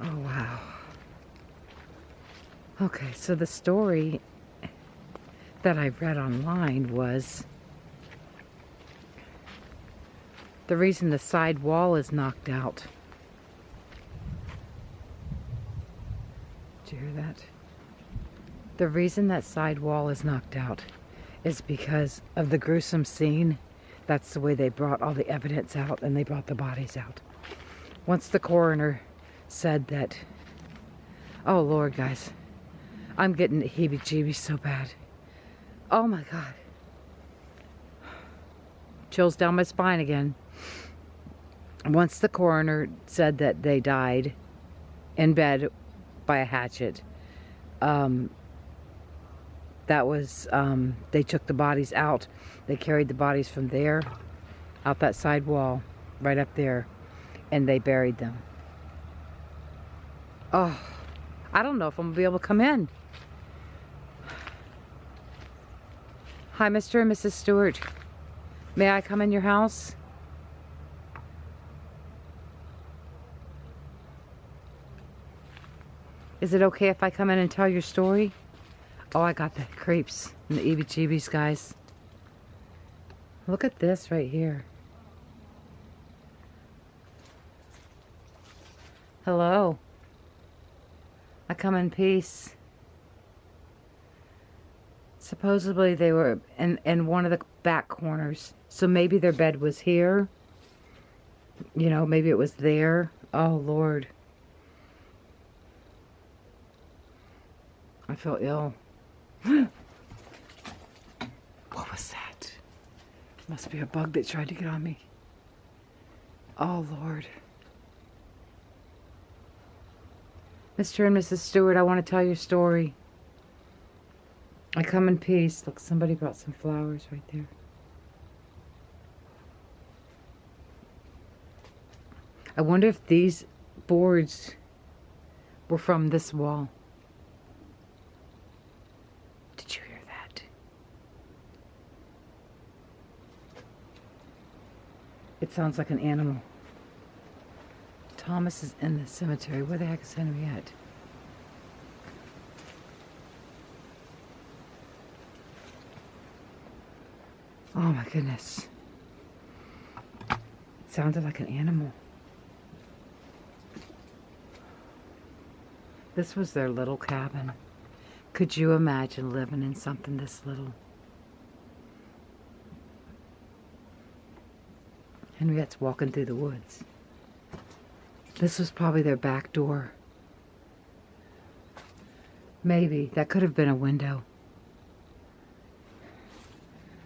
Oh, wow. Okay, so the story that I read online was the reason the side wall is knocked out. Did you hear that? The reason that side wall is knocked out is because of the gruesome scene. That's the way they brought all the evidence out, and they brought the bodies out. Once the coroner said that, oh Lord, guys, I'm getting heebie-jeebies so bad. Oh my God. Chills down my spine again. Once the coroner said that they died in bed by a hatchet, that was, they took the bodies out. They carried the bodies from there, out that side wall, right up there, and they buried them. Oh, I don't know if I'm gonna be able to come in. Hi, Mr. and Mrs. Stewart. May I come in your house? Is it okay if I come in and tell your story? Oh, I got the creeps and the heebie-jeebies, guys. Look at this right here. Hello. I come in peace. Supposedly they were in one of the back corners. So maybe their bed was here. You know, maybe it was there. Oh, Lord. I feel ill. What was that? Must be a bug that tried to get on me. Oh, Lord. Mr. and Mrs. Stewart, I want to tell your story. I come in peace. Look, somebody brought some flowers right there. I wonder if these boards were from this wall. Did you hear that? It sounds like an animal. Thomas is in the cemetery. Where the heck is Henriette? Oh my goodness. It sounded like an animal. This was their little cabin. Could you imagine living in something this little? Henriette's walking through the woods. This was probably their back door. Maybe. That could have been a window.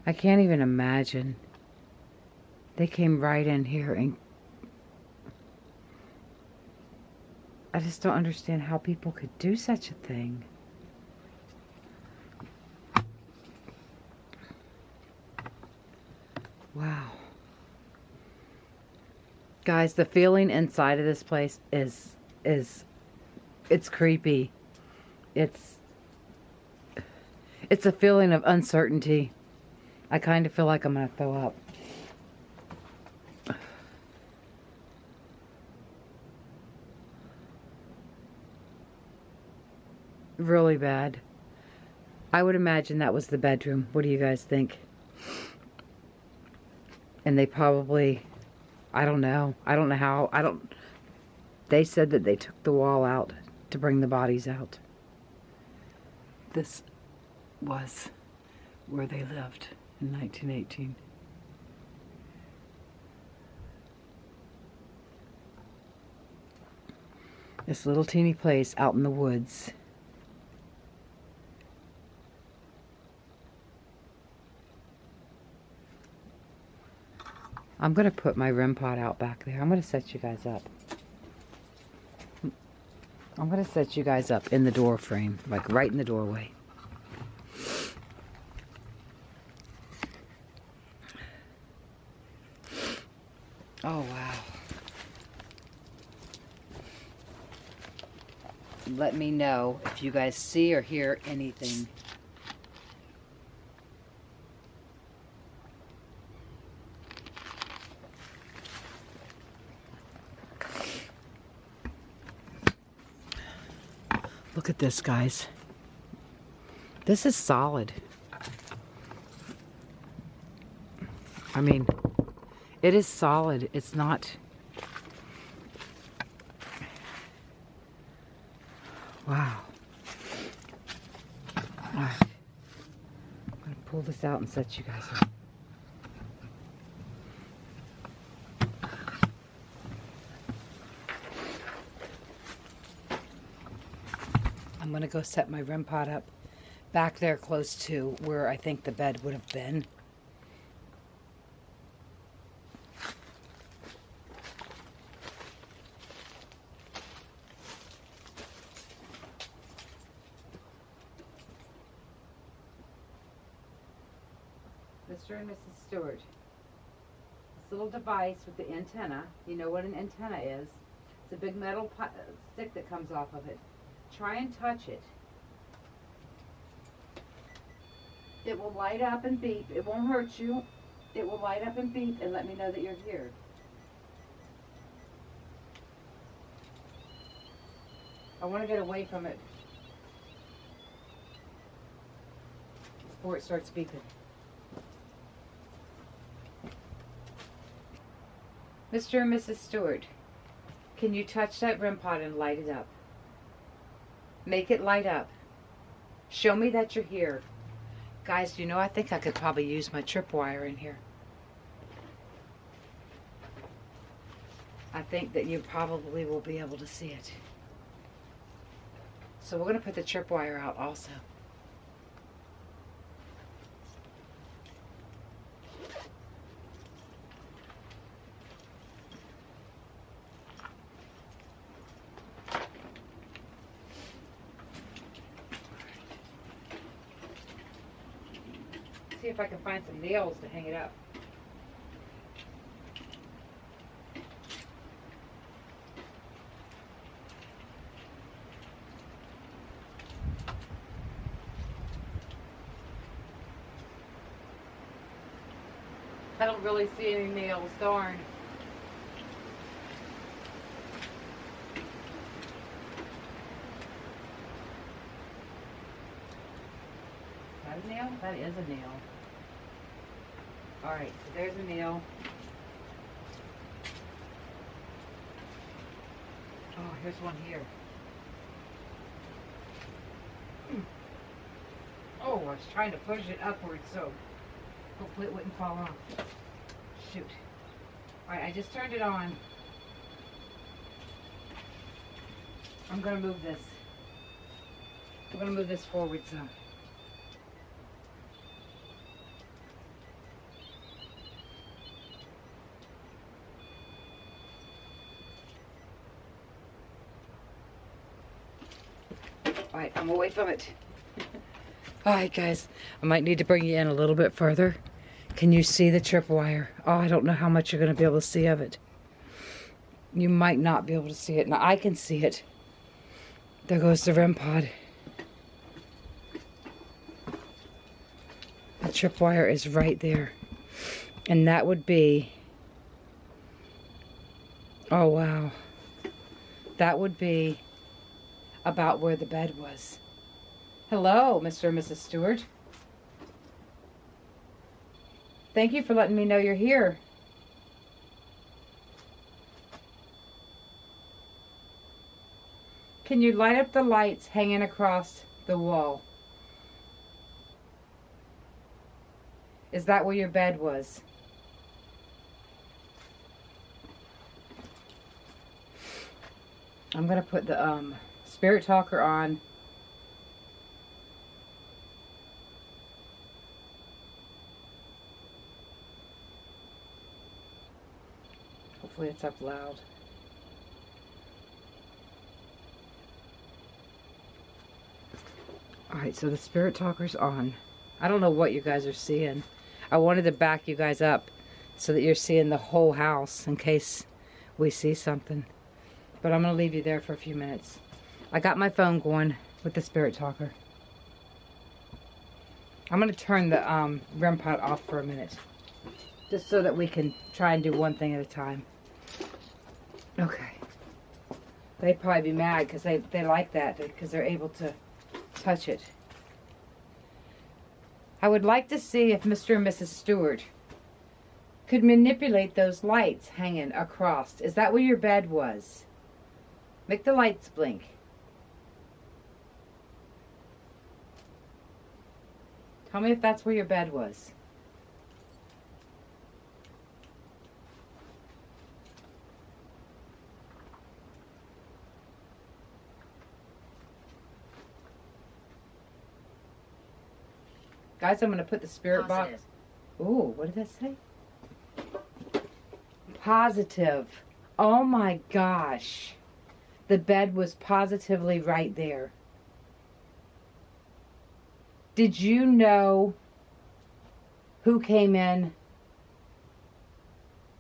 I can't even imagine. They came right in here and I just don't understand how people could do such a thing. Wow. Guys, the feeling inside of this place is it's creepy. It's a feeling of uncertainty. I kind of feel like I'm going to throw up. Really bad. I would imagine that was the bedroom. What do you guys think? And they probably, I don't know. I don't know how. They said that they took the wall out to bring the bodies out. This was where they lived in 1918. This little teeny place out in the woods. I'm going to put my REM pod out back there. I'm going to set you guys up. I'm going to set you guys up in the door frame, like right in the doorway. Oh, wow. Let me know if you guys see or hear anything. Look at this, guys. This is solid. I mean, it is solid. It's not... Wow. I'm going to pull this out and set you guys up. I'm going to go set my REM pod up back there close to where I think the bed would have been. Mr. and Mrs. Stewart, this little device with the antenna, you know what an antenna is. It's a big metal stick that comes off of it. Try and touch it. It will light up and beep. It won't hurt you. It will light up and beep and let me know that you're here. I want to get away from it before it starts beeping. Mr. and Mrs. Stewart, can you touch that REM pod and light it up? Make it light up. Show me that you're here. Guys, you know, I think I could probably use my tripwire in here. I think that you probably will be able to see it. So we're going to put the tripwire out also. See if I can find some nails to hang it up. I don't really see any nails, darn. Is that a nail? That is a nail. Alright, so there's a nail. Oh, here's one here. Oh, I was trying to push it upward, so hopefully it wouldn't fall off. Shoot. Alright, I just turned it on. I'm going to move this. I'm going to move this forward some. Alright, I'm away from it. Alright guys, I might need to bring you in a little bit further. Can you see the tripwire? Oh, I don't know how much you're going to be able to see of it. You might not be able to see it. Now I can see it. There goes the REM pod. The tripwire is right there. And that would be... Oh wow. That would be about where the bed was. Hello, Mr. and Mrs. Stewart. Thank you for letting me know you're here. Can you light up the lights hanging across the wall? Is that where your bed was? I'm going to put the spirit talker on. Hopefully it's up loud. Alright, so the spirit talker's on. I don't know what you guys are seeing. I wanted to back you guys up so that you're seeing the whole house in case we see something. But I'm going to leave you there for a few minutes. I got my phone going with the spirit talker. I'm going to turn the REM pod off for a minute. Just so that we can try and do one thing at a time. Okay. They'd probably be mad because they like that. Because they're able to touch it. I would like to see if Mr. and Mrs. Stewart could manipulate those lights hanging across. Is that where your bed was? Make the lights blink. Tell me if that's where your bed was. Guys, I'm going to put the spirit box. Ooh, what did that say? Positive. Oh my gosh. The bed was positively right there. Did you know who came in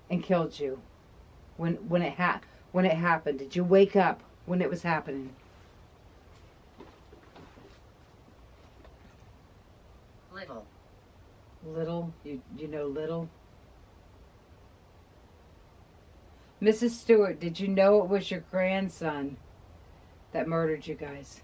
and killed you when it happened? Did you wake up when it was happening? Little. Little? You know little? Mrs. Stewart, did you know it was your grandson that murdered you guys?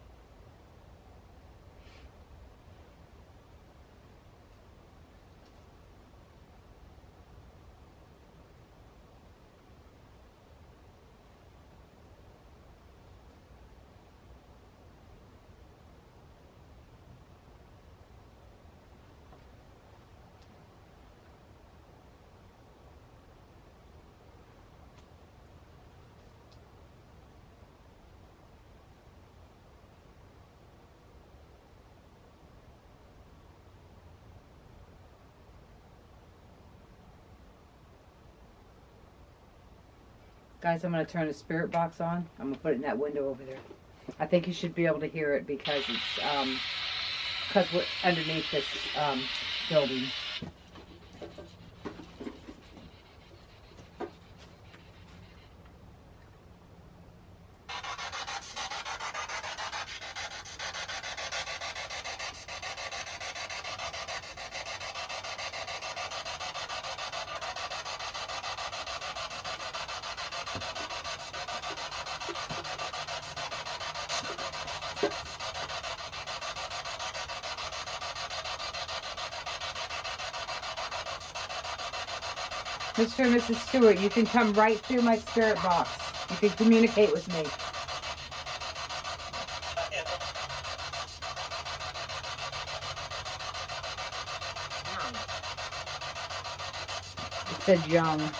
Guys, I'm going to turn the spirit box on. I'm going to put it in that window over there. I think you should be able to hear it because it's because we're underneath this building. Mr. and Mrs. Stewart, you can come right through my spirit box. You can communicate with me. It said young.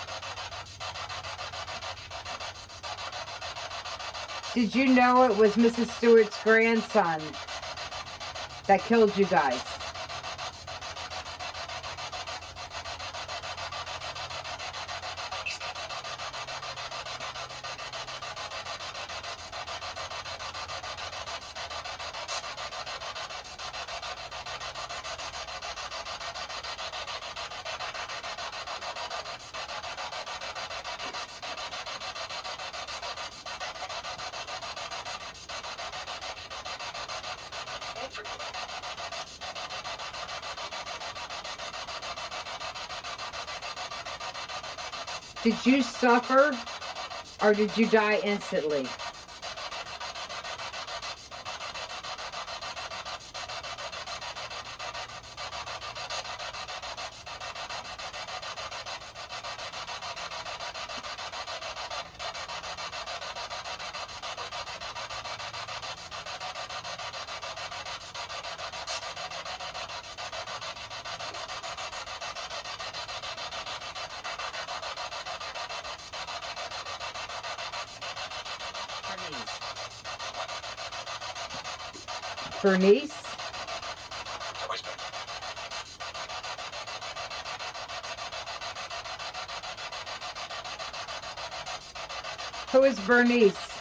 Did you know it was Mrs. Stewart's grandson that killed you guys? Did you suffer or did you die instantly? Bernice? so is Bernice.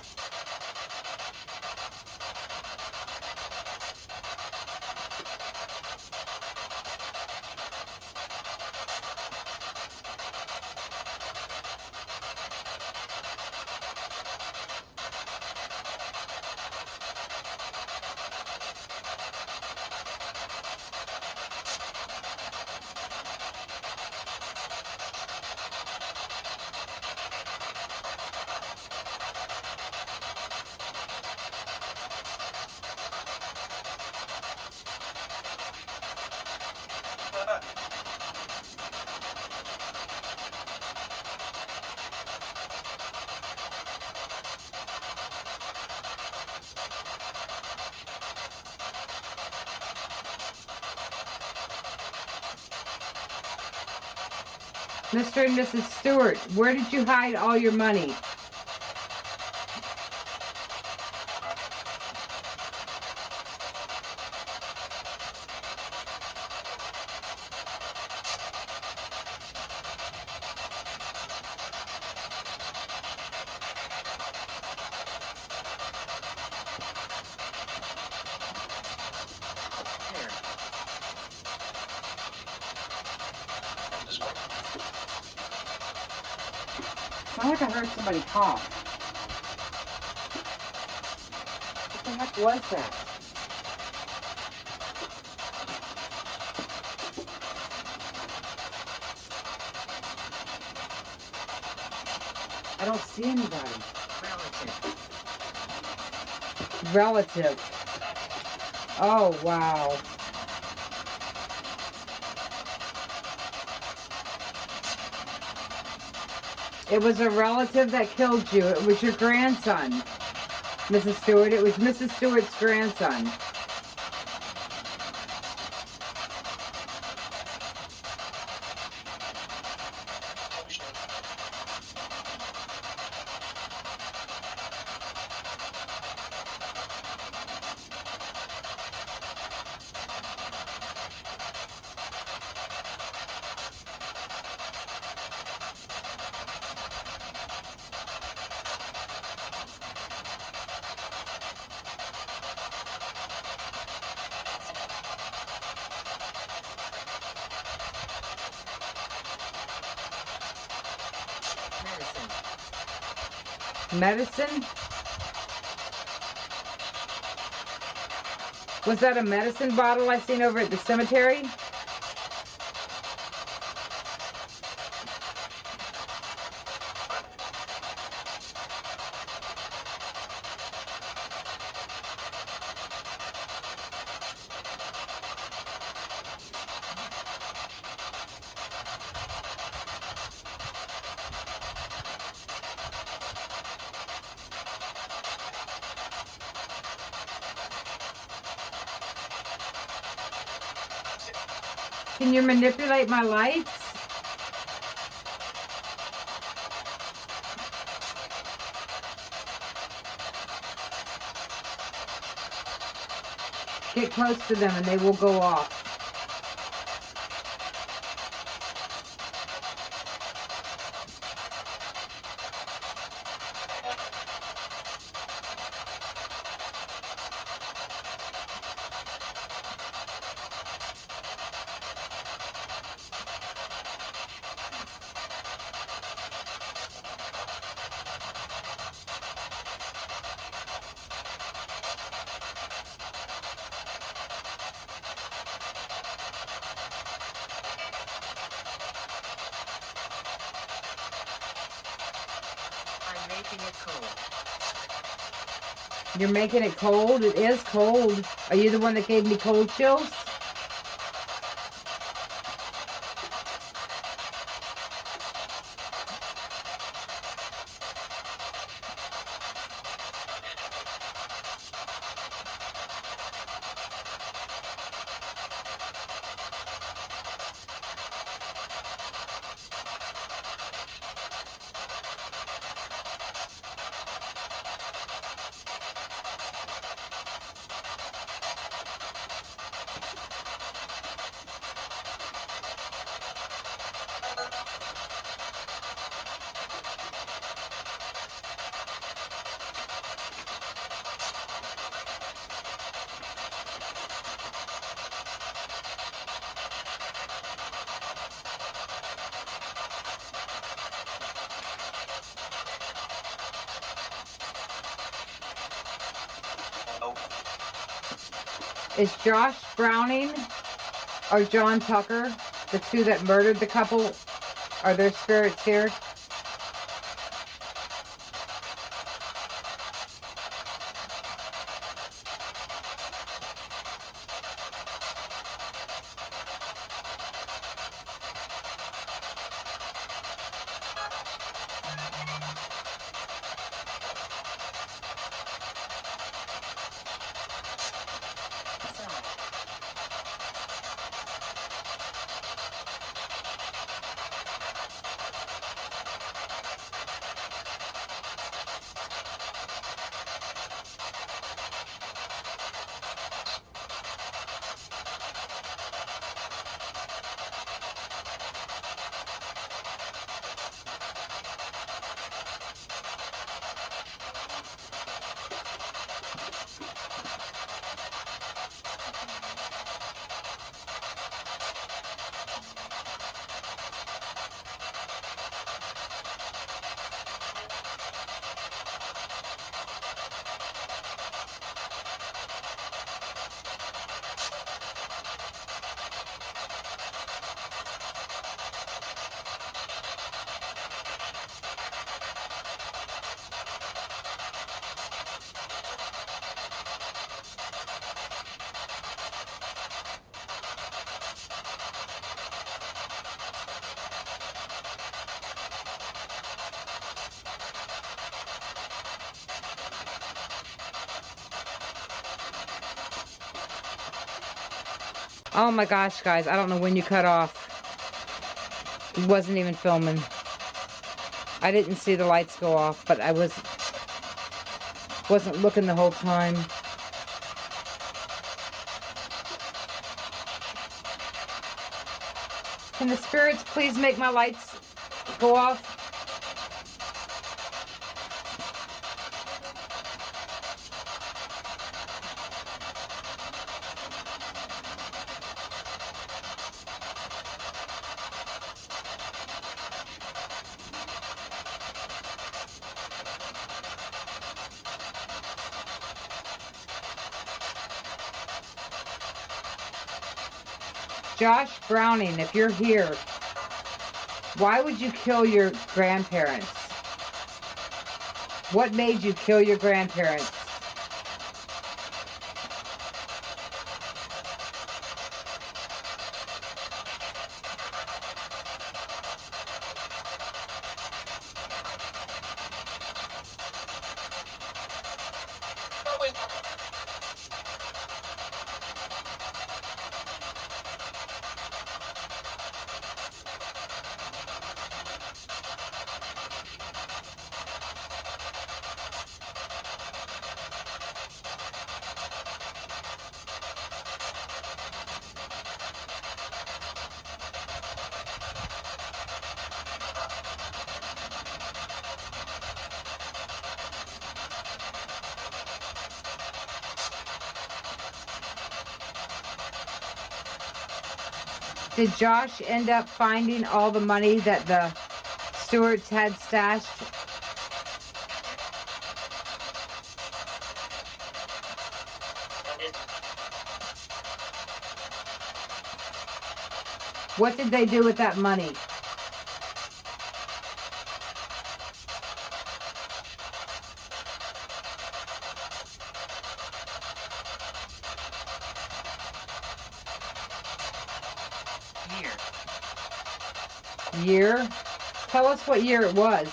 Mr. and Mrs. Stewart, where did you hide all your money? Sounds like I heard somebody cough. What the heck was that? I don't see anybody. Relative. Oh, wow. It was a relative that killed you. It was your grandson, Mrs. Stewart. It was Mrs. Stewart's grandson. Medicine? Was that a medicine bottle I seen over at the cemetery? Can you manipulate my lights? Get close to them and they will go off. Making it cold. You're making it cold? It is cold. Are you the one that gave me cold chills? Is Josh Browning or John Tucker, the two that murdered the couple, are their spirits here? Oh my gosh, guys, I don't know when you cut off. It wasn't even filming. I didn't see the lights go off, but I wasn't looking the whole time. Can the spirits please make my lights go off? Josh Browning, if you're here, why would you kill your grandparents? What made you kill your grandparents? Did Josh end up finding all the money that the Stewarts had stashed? What did they do with that money? Year? Tell us what year it was.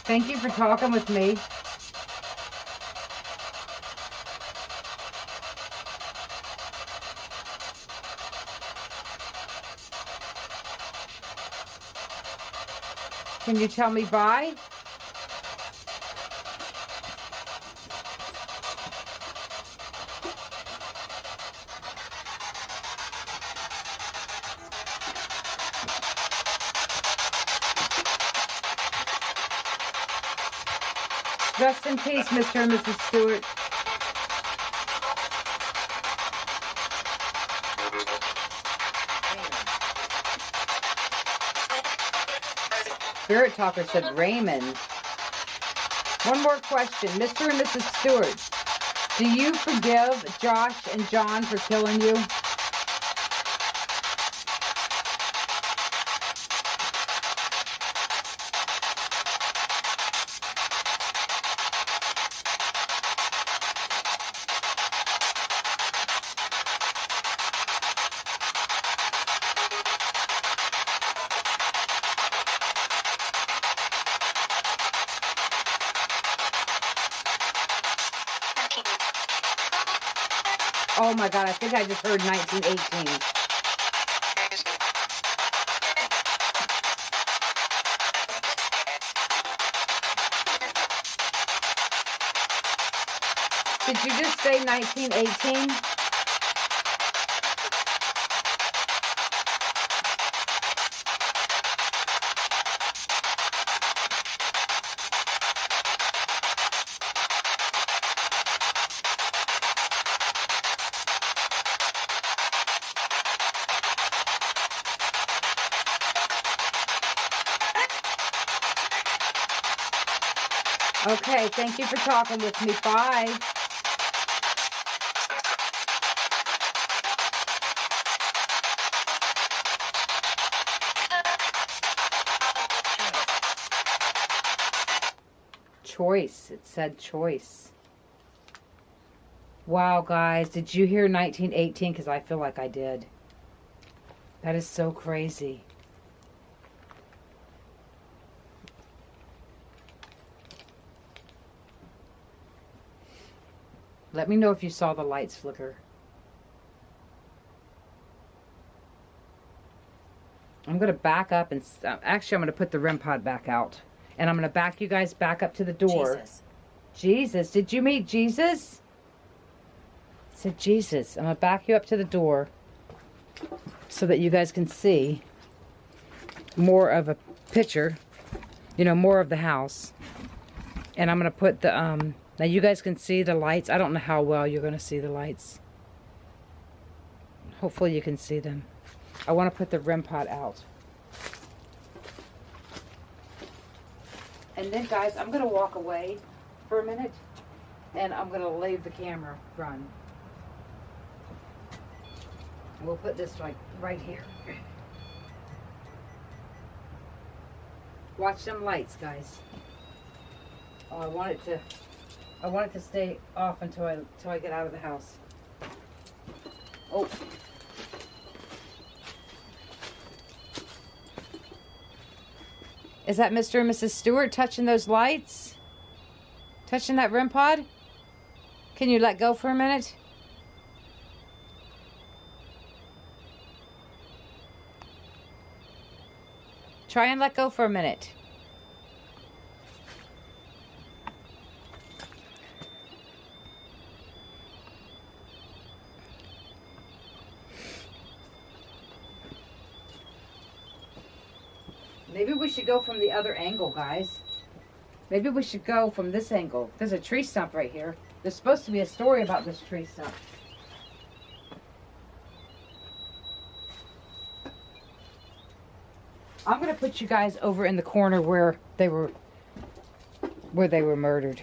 Thank you for talking with me. Can you tell me bye? Rest in peace, Mr. and Mrs. Stewart. Spirit Talker said Raymond. One more question. Mr. and Mrs. Stewart, do you forgive Josh and John for killing you? Oh my God, I think I just heard 1918. Did you just say 1918? Okay, thank you for talking with me. Bye. Choice. It said choice. Wow, guys. Did you hear 1918? Because I feel like I did. That is so crazy. Let me know if you saw the lights flicker. I'm going to back up and... actually, I'm going to put the REM pod back out. And I'm going to back you guys back up to the door. Jesus. Jesus. Did you meet Jesus? It said Jesus. I'm going to back you up to the door so that you guys can see more of a picture. You know, more of the house. And I'm going to put the... now you guys can see the lights. I don't know how well you're going to see the lights. Hopefully you can see them. I want to put the REM pod out. And then guys, I'm going to walk away for a minute. And I'm going to leave the camera run. We'll put this like right here. Watch them lights, guys. Oh, I want it to stay off until I get out of the house. Oh. Is that Mr. and Mrs. Stewart touching those lights? Touching that REM pod? Can you let go for a minute? Try and let go for a minute. Maybe we should go from the other angle, guys. Maybe we should go from this angle. There's a tree stump right here. There's supposed to be a story about this tree stump. I'm going to put you guys over in the corner where they were murdered.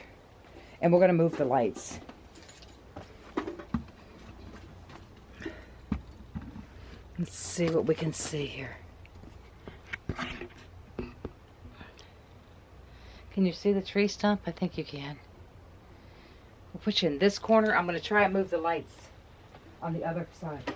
And we're going to move the lights. Let's see what we can see here. Can you see the tree stump? I think you can. We'll put you in this corner. I'm going to try and move the lights on the other side.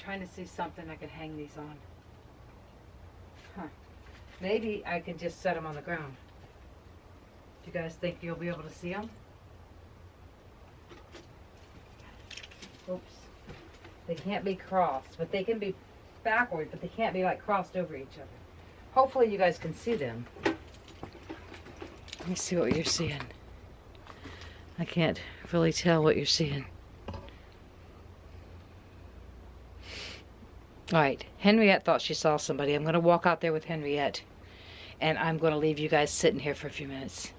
Trying to see something I can hang these on. Huh. Maybe I could just set them on the ground. Do you guys think you'll be able to see them? Oops. They can't be crossed, but they can be backward, but they can't be like crossed over each other. Hopefully you guys can see them. Let me see what you're seeing. I can't really tell what you're seeing. Alright, Henriette thought she saw somebody. I'm going to walk out there with Henriette. And I'm going to leave you guys sitting here for a few minutes.